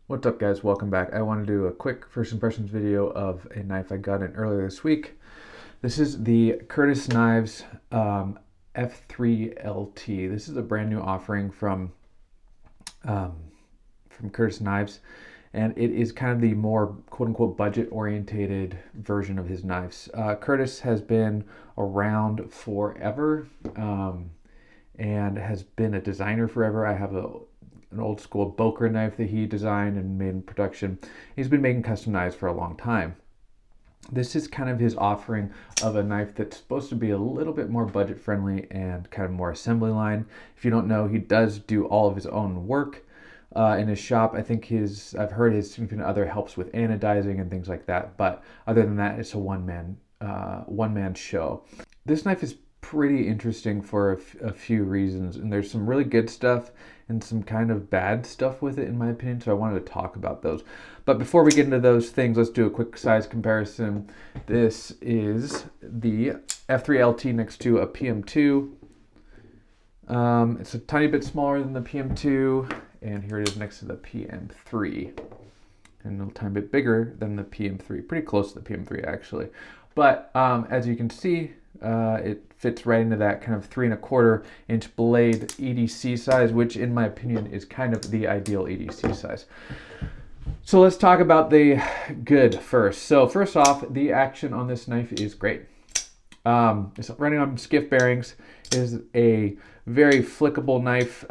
What's up, guys? Welcome back. I want to do a quick first impressions video of a knife I got in earlier this week. This is the Curtis Knives F3LT. This is a brand new offering from Curtis Knives, and it is kind of the more quote-unquote budget-orientated version of his knives. Curtis has been around forever and has been a designer forever. I have an old school Boker knife that he designed and made in production. He's been making custom knives for a long time. This is kind of his offering of a knife that's supposed to be a little bit more budget friendly and kind of more assembly line. If you don't know, he does do all of his own work in his shop. I think I've heard his significant other helps with anodizing and things like that. But other than that, it's a one-man show. This knife is pretty interesting for a few reasons, and there's some really good stuff and some kind of bad stuff with it, in my opinion, so I wanted to talk about those. But before we get into those things, let's do a quick size comparison. This is the F3LT next to a PM2. It's a tiny bit smaller than the PM2, and here it is next to the PM3, and a tiny bit bigger than the PM3, pretty close to the PM3 actually. But as you can see, it fits right into that kind of 3¼ inch blade EDC size, which in my opinion is kind of the ideal EDC size. So let's talk about the good first. So first off, the action on this knife is great. It's running on skiff bearings. It is a very flickable knife.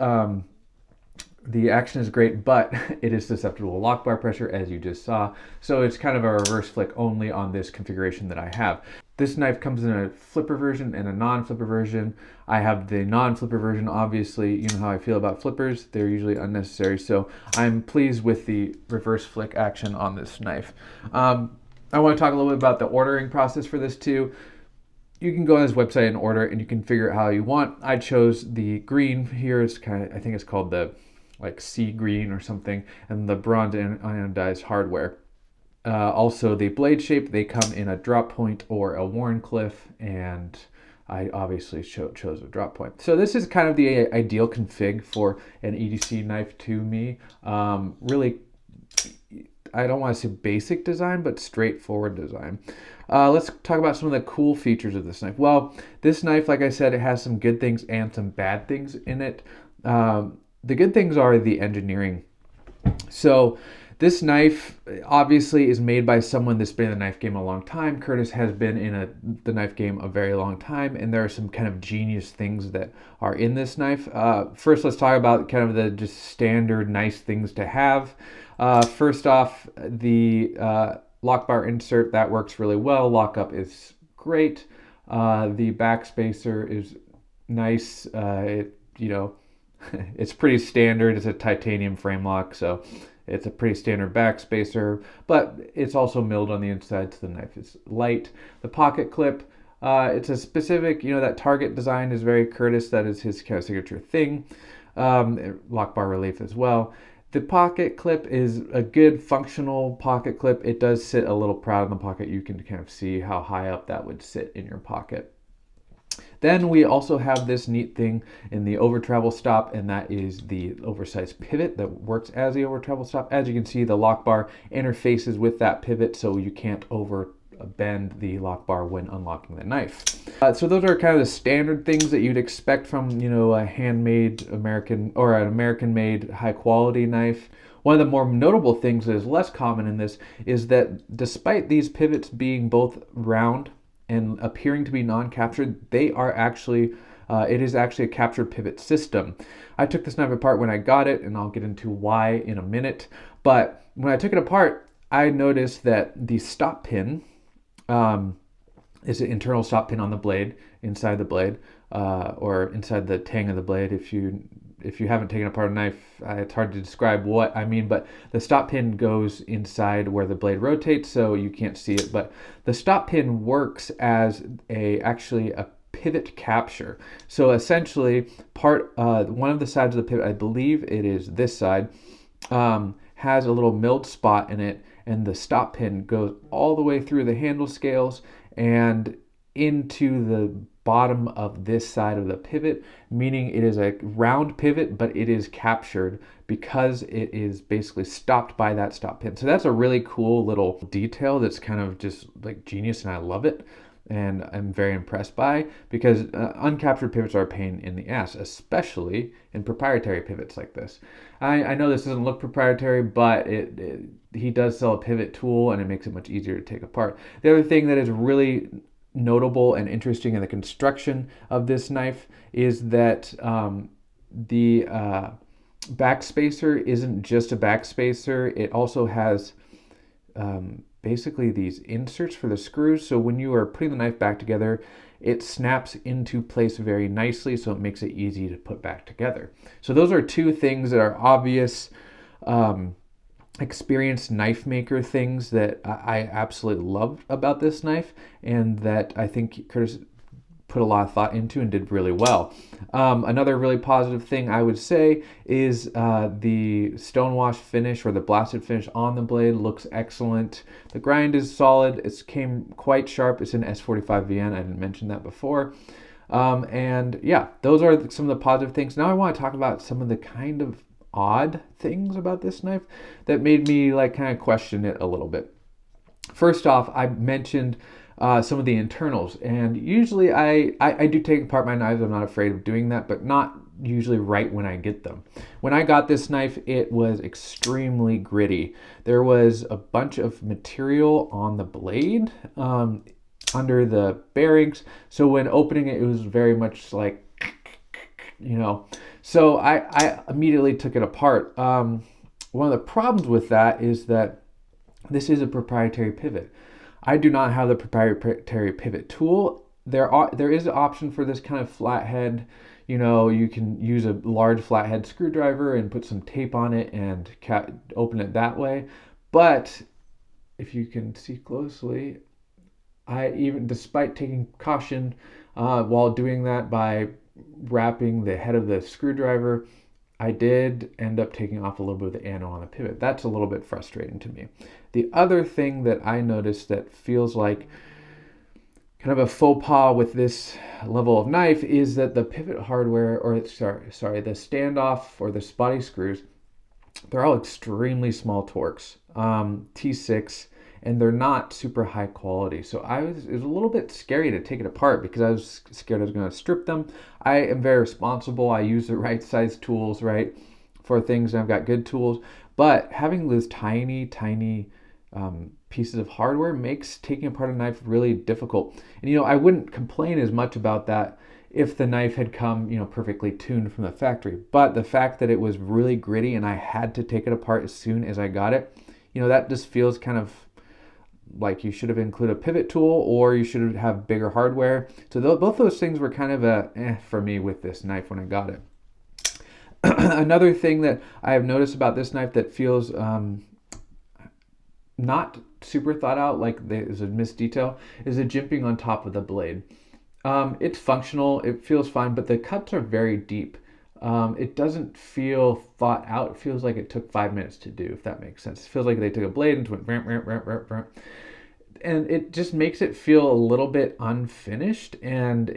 The action is great, but it is susceptible to lock bar pressure, as you just saw. So it's kind of a reverse flick only on this configuration that I have. This knife comes in a flipper version and a non-flipper version. I have the non-flipper version. Obviously, you know how I feel about flippers. They're usually unnecessary. So I'm pleased with the reverse flick action on this knife. I want to talk a little bit about the ordering process for this too. You can go on his website and order it, and you can figure it how you want. I chose the green here. It's kind of, I think it's called the like sea green or something, and the bronze anodized hardware. Also, the blade shape, they come in a drop point or a Wharncliffe, and I obviously chose a drop point. So this is kind of the ideal config for an EDC knife to me. Really, I don't want to say basic design, but straightforward design. Let's talk about some of the cool features of this knife. Well, this knife, like I said, it has some good things and some bad things in it. The good things are the engineering. So this knife obviously is made by someone that's been in the knife game a long time. Curtis has been in the knife game a very long time, and there are some kind of genius things that are in this knife. First, let's talk about kind of the just standard nice things to have. First off, the lock bar insert, that works really well. Lockup is great. The back spacer is nice. It's pretty standard. It's a titanium frame lock, so it's a pretty standard back spacer, but it's also milled on the inside, so the knife is light. The pocket clip, it's a specific, that target design is very Curtis. That is his kind of signature thing. Lock bar relief as well. The pocket clip is a good functional pocket clip. It does sit a little proud in the pocket. You can kind of see how high up that would sit in your pocket. Then we also have this neat thing in the over travel stop, and that is the oversized pivot that works as the over travel stop. As you can see, the lock bar interfaces with that pivot, so you can't over bend the lock bar when unlocking the knife. So those are kind of the standard things that you'd expect from, a handmade American or an American-made high-quality knife. One of the more notable things that is less common in this is that despite these pivots being both round and appearing to be non-captured, they are actually, it is actually a captured pivot system. I took this knife apart when I got it, and I'll get into why in a minute. But when I took it apart, I noticed that the stop pin is an internal stop pin on the blade, inside the blade, or inside the tang of the blade. If you haven't taken apart a knife, it's hard to describe what I mean, but the stop pin goes inside where the blade rotates, so you can't see it. But the stop pin works as actually a pivot capture. So essentially, one of the sides of the pivot, I believe it is this side, has a little milled spot in it, and the stop pin goes all the way through the handle scales and into the bottom of this side of the pivot, meaning it is a round pivot, but it is captured because it is basically stopped by that stop pin. So that's a really cool little detail that's kind of just like genius, and I love it. And I'm very impressed by, because uncaptured pivots are a pain in the ass, especially in proprietary pivots like this. I know this doesn't look proprietary, but he does sell a pivot tool, and it makes it much easier to take apart. The other thing that is really notable and interesting in the construction of this knife is that the backspacer isn't just a backspacer. It also has basically these inserts for the screws. So when you are putting the knife back together, it snaps into place very nicely, so it makes it easy to put back together. So those are two things that are obvious experienced knife maker things that I absolutely love about this knife, and that I think Curtis put a lot of thought into and did really well. Another really positive thing I would say is the stonewash finish, or the blasted finish on the blade, looks excellent. The grind is solid. It came quite sharp. It's an S45VN. I didn't mention that before. And yeah, those are some of the positive things. Now I want to talk about some of the kind of odd things about this knife that made me like kind of question it a little bit. First off, I mentioned some of the internals, and usually I do take apart my knives. I'm not afraid of doing that, but not usually right when I get them. When I got this knife, it was extremely gritty. There was a bunch of material on the blade under the bearings, so when opening it, it was very much like, you know. So I immediately took it apart. One of the problems with that is that this is a proprietary pivot. I do not have the proprietary pivot tool. There is an option for this kind of flathead. You know, you can use a large flathead screwdriver and put some tape on it and open it that way. But if you can see closely, despite taking caution while doing that by wrapping the head of the screwdriver, I did end up taking off a little bit of the ano on the pivot. That's a little bit frustrating to me. The other thing that I noticed that feels like kind of a faux pas with this level of knife is that the pivot hardware, or the standoff or the spotty screws, they're all extremely small torques, T6, and they're not super high quality. So it was a little bit scary to take it apart because I was scared I was going to strip them. I am very responsible. I use the right size tools, right, for things, and I've got good tools. But having those tiny pieces of hardware makes taking apart a knife really difficult. And, you know, I wouldn't complain as much about that if the knife had come, you know, perfectly tuned from the factory. But the fact that it was really gritty and I had to take it apart as soon as I got it, you know, that just feels kind of like you should have included a pivot tool, or you should have bigger hardware. So both those things were kind of for me with this knife when I got it. Another thing that I have noticed about this knife that feels not super thought out, like there's a missed detail, is the jimping on top of the blade. It's functional, it feels fine, but the cuts are very deep. It doesn't feel thought out. It feels like it took 5 minutes to do, if that makes sense. It feels like they took a blade and went ramp, ramp, ramp, ramp, ramp. And it just makes it feel a little bit unfinished, and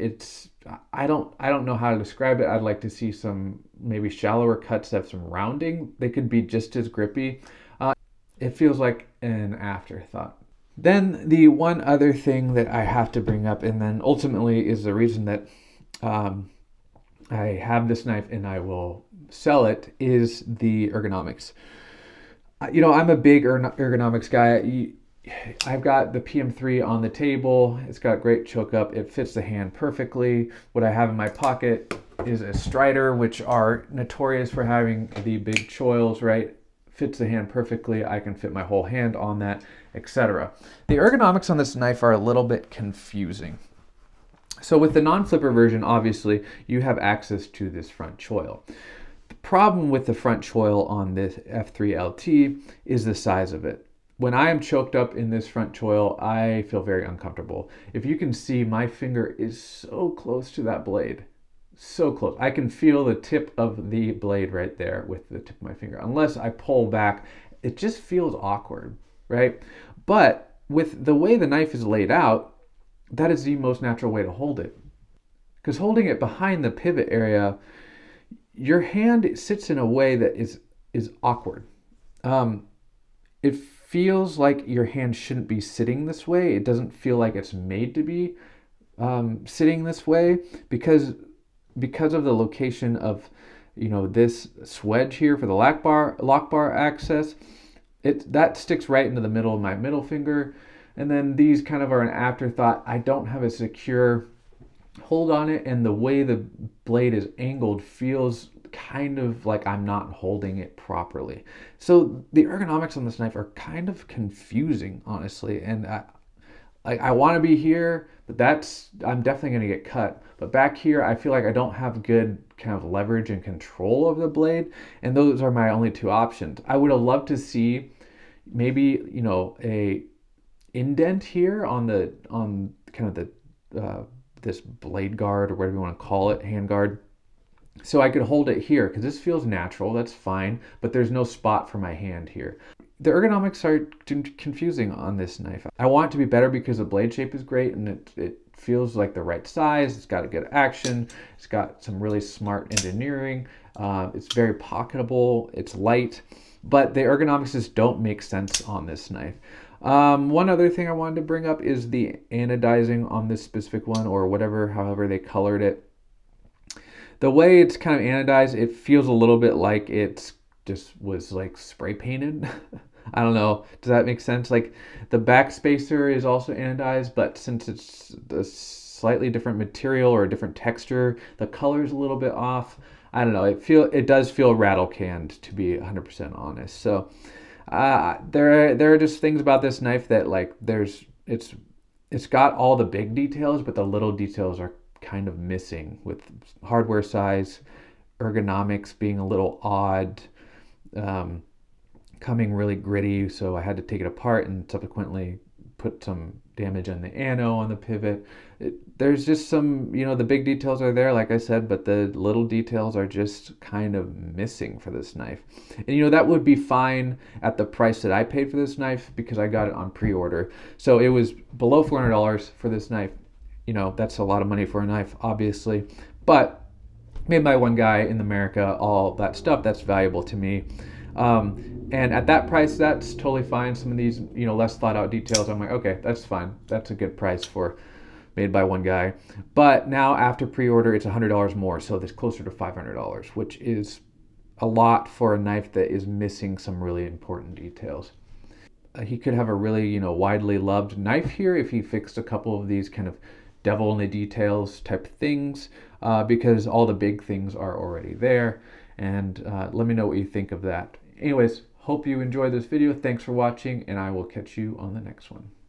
I don't know how to describe it. I'd like to see some maybe shallower cuts that have some rounding. They could be just as grippy. It feels like an afterthought. Then the one other thing that I have to bring up, and then ultimately is the reason that I have this knife and I will sell it, is the ergonomics. You know, I'm a big ergonomics guy. I've got the PM3 on the table. It's got great choke up. It fits the hand perfectly. What I have in my pocket is a Strider, which are notorious for having the big choils, right? Fits the hand perfectly. I can fit my whole hand on that, etc. The ergonomics on this knife are a little bit confusing. So with the non-flipper version, obviously, you have access to this front choil. The problem with the front choil on this F3LT is the size of it. When I am choked up in this front choil, I feel very uncomfortable. If you can see, my finger is so close to that blade. So close. I can feel the tip of the blade right there with the tip of my finger. Unless I pull back, it just feels awkward, right? But with the way the knife is laid out, that is the most natural way to hold it. because holding it behind the pivot area, your hand sits in a way that is awkward. Um, it feels like your hand shouldn't be sitting this way. It doesn't feel like it's made to be sitting this way because of the location of this swedge here for the lock bar access. That sticks right into the middle of my middle finger, and then these kind of are an afterthought. I don't have a secure hold on it, and the way the blade is angled feels kind of like I'm not holding it properly. So the ergonomics on this knife are kind of confusing, honestly, and I want to be here, but I'm definitely going to get cut. But back here, I feel like I don't have good kind of leverage and control of the blade, and those are my only two options. I would have loved to see maybe a indent here on kind of the this blade guard or whatever you want to call it, hand guard, so I could hold it here because this feels natural. That's fine, but there's no spot for my hand here. The ergonomics are confusing on this knife. I want it to be better because the blade shape is great and it feels like the right size. It's got a good action. It's got some really smart engineering. It's very pocketable. It's light, but the ergonomics just don't make sense on this knife. One other thing I wanted to bring up is the anodizing on this specific one, or however they colored it. The way it's kind of anodized, it feels a little bit like it's just was like spray painted. I don't know. Does that make sense? Like the back spacer is also anodized, but since it's a slightly different material or a different texture, the color's a little bit off. I don't know. It does feel rattle canned, to be 100% honest. So there are just things about this knife that like it's got all the big details, but the little details are kind of missing, with hardware size, ergonomics being a little odd, coming really gritty, so I had to take it apart and subsequently put some damage on the ano on the pivot. There's just some, the big details are there, like I said, but the little details are just kind of missing for this knife. And that would be fine at the price that I paid for this knife because I got it on pre-order. So it was below $400 for this knife. That's a lot of money for a knife, obviously, but made by one guy in America, all that stuff, that's valuable to me. And at that price, that's totally fine. Some of these, less thought out details, I'm like, okay, that's fine. That's a good price for made by one guy. But now after pre-order, it's $100 more. So it's closer to $500, which is a lot for a knife that is missing some really important details. He could have a really, widely loved knife here if he fixed a couple of these kind of devil in the details type things, because all the big things are already there. And let me know what you think of that. Anyways, hope you enjoyed this video. Thanks for watching, and I will catch you on the next one.